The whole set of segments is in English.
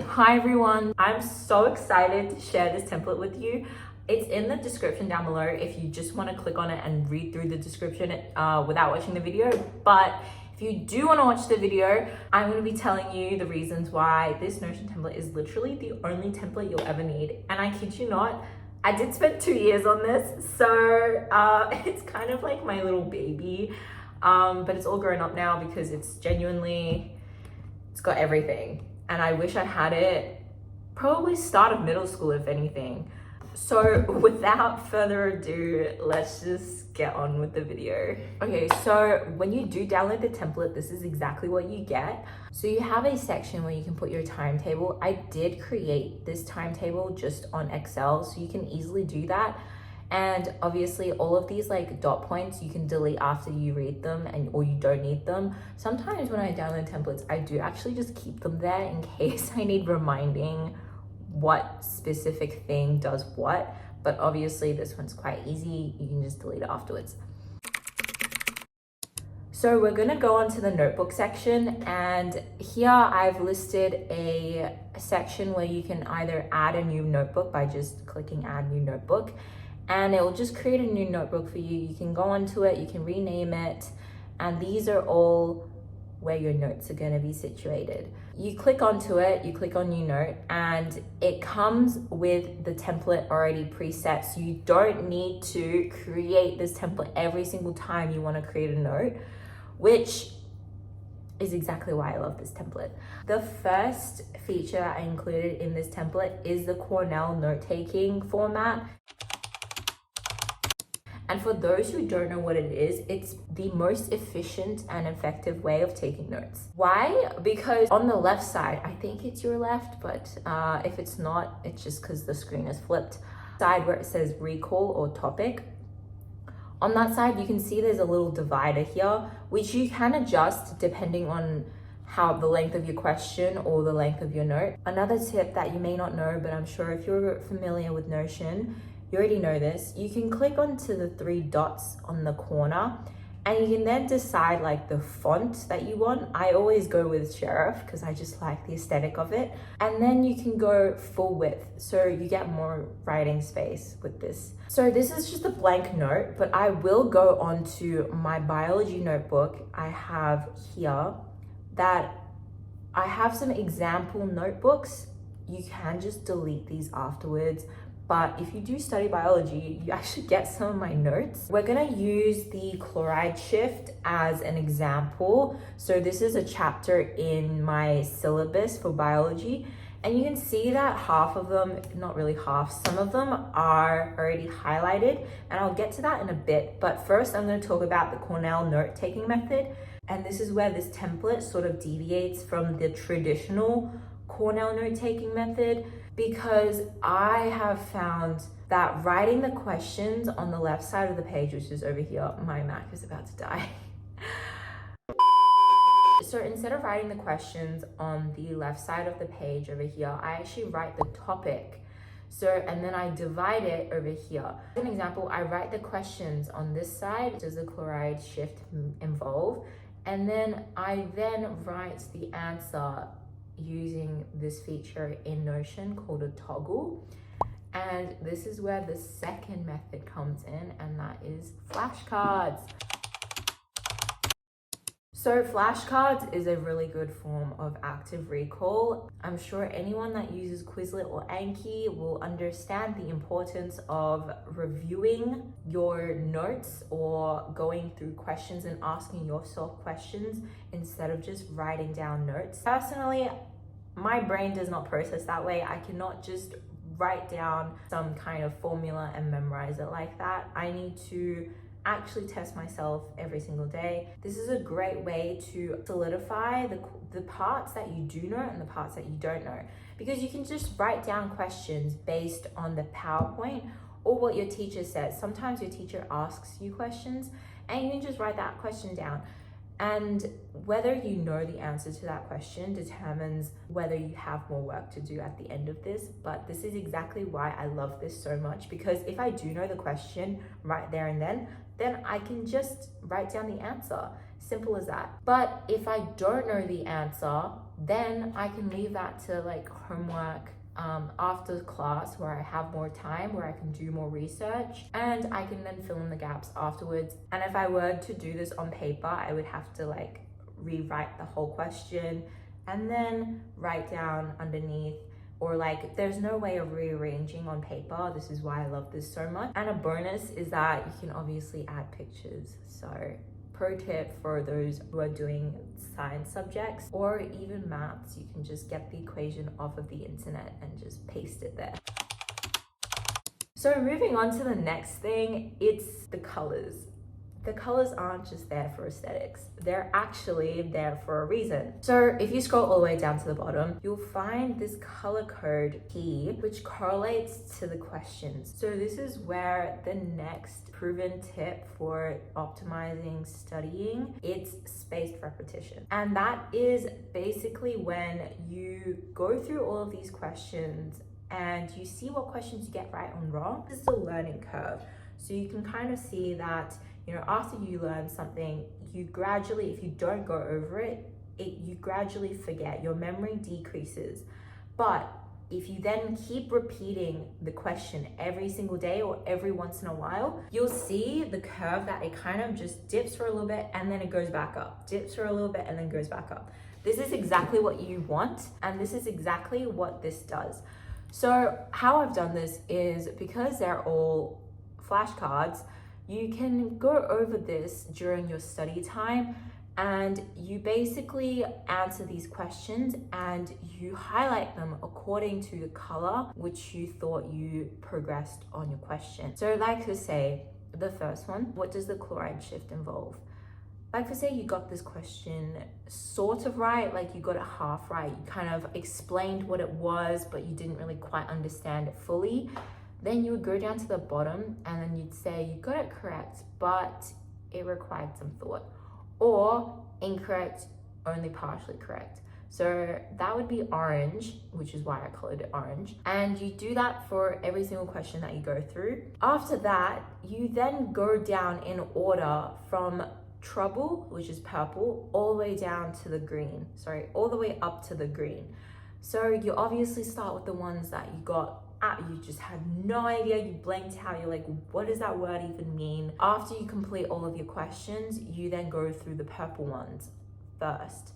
Hi everyone, I'm so excited to share this template with you. It's in the description down below if you just want to click on it and read through the description without watching the video. But if you do want to watch the video, I'm going to be telling you the reasons why this Notion template is literally the only template you'll ever need. And I kid you not, I did spend 2 years on this, so it's kind of like my little baby, but it's all grown up now because it's got everything. And I wish I had it probably start of middle school, if anything. So without further ado, let's just get on with the video. Okay, so when you do download the template, this is exactly what you get. So you have a section where you can put your timetable. I did create this timetable just on Excel, so you can easily do that. And obviously all of these like dot points you can delete after you read them or you don't need them. Sometimes when I download templates, I do actually just keep them there in case I need reminding what specific thing does what. But obviously this one's quite easy. You can just delete it afterwards. So we're gonna go on to the notebook section, and here I've listed a section where you can either add a new notebook by just clicking add new notebook, and it will just create a new notebook for you. You can go onto it, you can rename it, and these are all where your notes are gonna be situated. You click onto it, you click on new note, and it comes with the template already preset, so you don't need to create this template every single time you wanna create a note, which is exactly why I love this template. The first feature I included in this template is the Cornell Note-taking format. And for those who don't know what it is, it's the most efficient and effective way of taking notes. Why? Because on the left side, I think it's your left, but if it's not, it's just because the screen is flipped. Side where it says recall or topic. On that side, you can see there's a little divider here, which you can adjust depending on how the length of your question or the length of your note. Another tip that you may not know, but I'm sure if you're familiar with Notion, you already know this. You can click onto the 3 dots on the corner and you can then decide like the font that you want. I always go with Sheriff because I just like the aesthetic of it. And then you can go full width, so you get more writing space with this. So this is just a blank note, but I will go on to my biology notebook I have here, that I have some example notebooks. You can just delete these afterwards. But if you do study biology, you actually get some of my notes. We're gonna use the chloride shift as an example. So this is a chapter in my syllabus for biology. And you can see that half of them, not really half, some of them are already highlighted. And I'll get to that in a bit. But first I'm gonna talk about the Cornell note-taking method. And this is where this template sort of deviates from the traditional Cornell note-taking method, because I have found that writing the questions on the left side of the page, which is over here, my Mac is about to die. So instead of writing the questions on the left side of the page over here, I actually write the topic. So, and then I divide it over here. As an example, I write the questions on this side, does the chloride shift involve? And then I write the answer using this feature in Notion called a toggle. And this is where the second method comes in, and that is flashcards. So flashcards is a really good form of active recall. I'm sure anyone that uses Quizlet or Anki will understand the importance of reviewing your notes or going through questions and asking yourself questions instead of just writing down notes. Personally, my brain does not process that way. I cannot just write down some kind of formula and memorize it like that. I need to actually test myself every single day. This is a great way to solidify the parts that you do know and the parts that you don't know, because you can just write down questions based on the PowerPoint or what your teacher says. Sometimes your teacher asks you questions and you can just write that question down. And whether you know the answer to that question determines whether you have more work to do at the end of this. But this is exactly why I love this so much, because if I do know the question right there and then I can just write down the answer Simple as that. But if I don't know the answer, then I can leave that to like homework after class, where I have more time, where I can do more research, and I can then fill in the gaps afterwards. And if I were to do this on paper, I would have to like rewrite the whole question and then write down underneath, or like there's no way of rearranging on paper. This is why I love this so much. And a bonus is that you can obviously add pictures. So pro tip for those who are doing science subjects or even maths, you can just get the equation off of the internet and just paste it there. So moving on to the next thing, it's the colors. The colors aren't just there for aesthetics, they're actually there for a reason. So if you scroll all the way down to the bottom, you'll find this color code Hiiii, which correlates to the questions. So this is where the next proven tip for optimizing studying, it's spaced repetition. And that is basically when you go through all of these questions and you see what questions you get right and wrong. This is a learning curve. So you can kind of see that, you know, after you learn something, you gradually, if you don't go over it, you gradually forget, your memory decreases. But if you then keep repeating the question every single day or every once in a while, you'll see the curve that it kind of just dips for a little bit and then it goes back up, dips for a little bit and then goes back up. This is exactly what you want, and this is exactly what this does. So how I've done this is, because they're all flashcards, you can go over this during your study time, and you basically answer these questions and you highlight them according to the color which you thought you progressed on your question. So like to say, the first one, what does the chloride shift involve? Like for say you got this question sort of right, like you got it half right, you kind of explained what it was, but you didn't really quite understand it fully. Then you would go down to the bottom and then you'd say you got it correct, but it required some thought. Or incorrect, only partially correct. So that would be orange, which is why I colored it orange. And you do that for every single question that you go through. After that, you then go down in order from trouble, which is purple, all the way down to the green. Sorry, all the way up to the green. So you obviously start with the ones that you got you just had no idea, you blanked out, you're like, what does that word even mean? After you complete all of your questions, you then go through the purple ones first.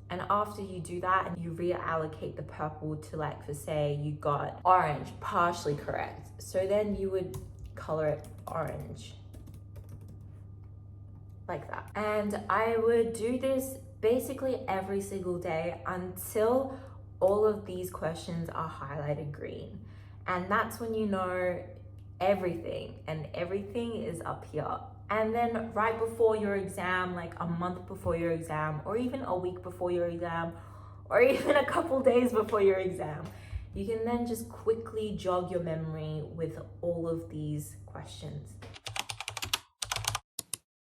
And after you do that, and you reallocate the purple to, like, for say you got orange, partially correct. So then you would color it orange, like that. And I would do this basically every single day until all of these questions are highlighted green. And that's when you know everything, and everything is up here. And then right before your exam, like a month before your exam, or even a week before your exam, or even a couple days before your exam, you can then just quickly jog your memory with all of these questions.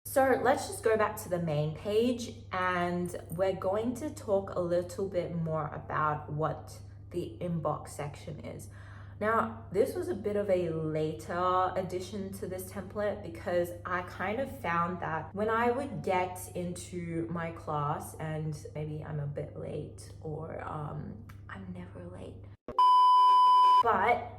So let's just go back to the main page, and we're going to talk a little bit more about what the inbox section is. Now, this was a bit of a later addition to this template, because I kind of found that when I would get into my class, and maybe I'm a bit late, or I'm never late, but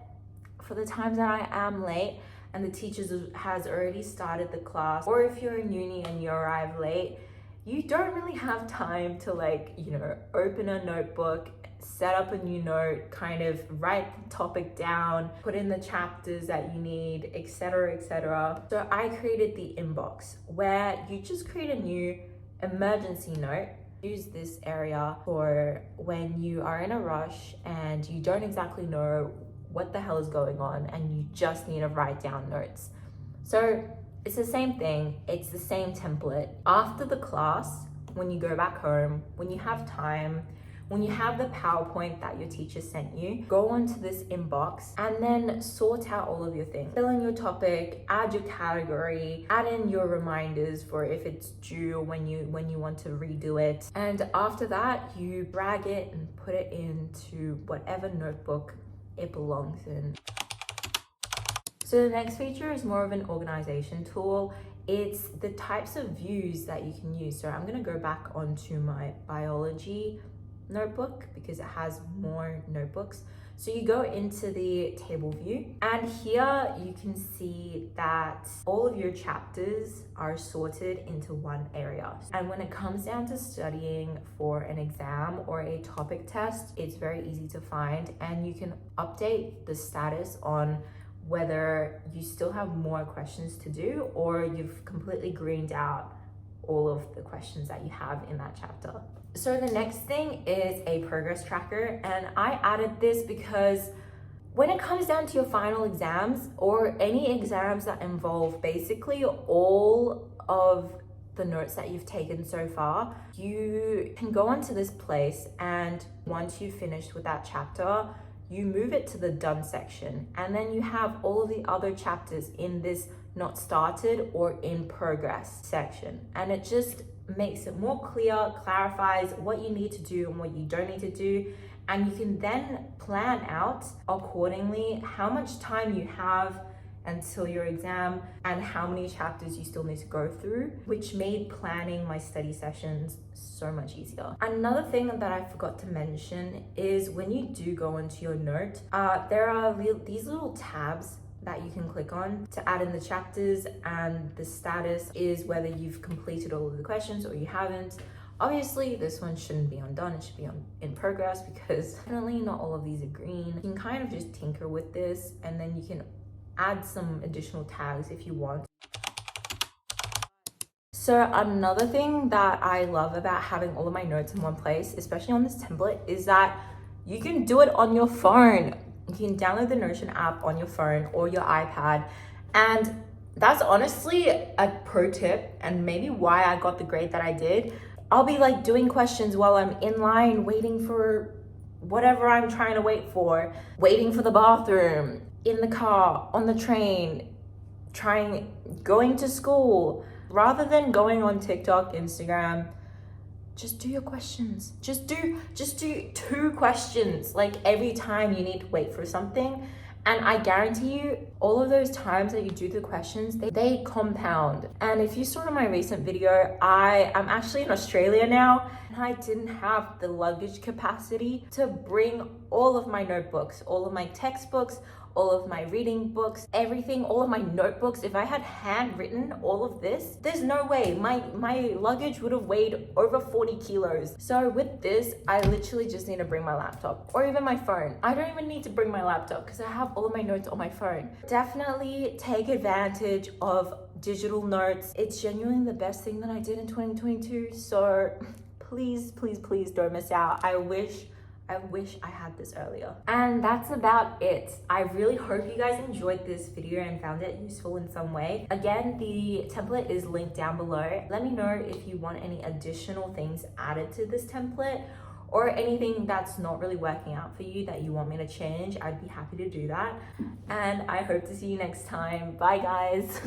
for the times that I am late and the teacher has already started the class, or if you're in uni and you arrive late, you don't really have time to, like, you know, open a notebook, set up a new note, kind of write the topic down, put in the chapters that you need, etc., etc. So I created the inbox, where you just create a new emergency note. Use this area for when you are in a rush and you don't exactly know what the hell is going on and you just need to write down notes. So it's the same thing, it's the same template. After the class, when you go back home, when you have time, when you have the PowerPoint that your teacher sent you, go onto this inbox and then sort out all of your things. Fill in your topic, add your category, add in your reminders for if it's due, when you want to redo it. And after that, you drag it and put it into whatever notebook it belongs in. So the next feature is more of an organization tool. it's the types of views that you can use. So I'm going to go back onto my biology notebook because it has more notebooks. So you go into the table view, and here you can see that all of your chapters are sorted into one area. And when it comes down to studying for an exam or a topic test, it's very easy to find, and you can update the status on whether you still have more questions to do or you've completely greened out all of the questions that you have in that chapter. So the next thing is a progress tracker, and I added this because when it comes down to your final exams or any exams that involve basically all of the notes that you've taken so far, you can go onto this place, and once you've finished with that chapter, you move it to the done section, and then you have all of the other chapters in this not started or in progress section, and it just makes it more clear, clarifies what you need to do and what you don't need to do, and you can then plan out accordingly how much time you have until your exam and how many chapters you still need to go through, which made planning my study sessions so much easier. Another thing that I forgot to mention is when you do go into your note, there are these little tabs that you can click on to add in the chapters, and the status is whether you've completed all of the questions or you haven't. Obviously, this one shouldn't be on done, it should be on in progress because definitely not all of these are green. You can kind of just tinker with this, and then you can add some additional tags if you want. So another thing that I love about having all of my notes in one place, especially on this template, is that you can do it on your phone. You can download the Notion app on your phone or your iPad, and that's honestly a pro tip and maybe why I got the grade that I did. I'll be like doing questions while I'm in line waiting for whatever I'm trying to wait for, waiting for the bathroom, in the car, on the train, going to school. Rather than going on TikTok, Instagram, just do your questions. Just do 2 questions like every time you need to wait for something. And I guarantee you, all of those times that you do the questions, they compound. And if you saw in my recent video, I'm actually in Australia now, and I didn't have the luggage capacity to bring all of my notebooks, all of my textbooks, all of my reading books, everything, all of my notebooks. If I had handwritten all of this, there's no way. My luggage would have weighed over 40 kilos. So with this, I literally just need to bring my laptop or even my phone. I don't even need to bring my laptop because I have all of my notes on my phone. Definitely take advantage of digital notes. It's genuinely the best thing that I did in 2022. So please, please, please don't miss out. I wish I had this earlier. And that's about it. I really hope you guys enjoyed this video and found it useful in some way. Again, the template is linked down below. Let me know if you want any additional things added to this template or anything that's not really working out for you that you want me to change. I'd be happy to do that. And I hope to see you next time. Bye guys.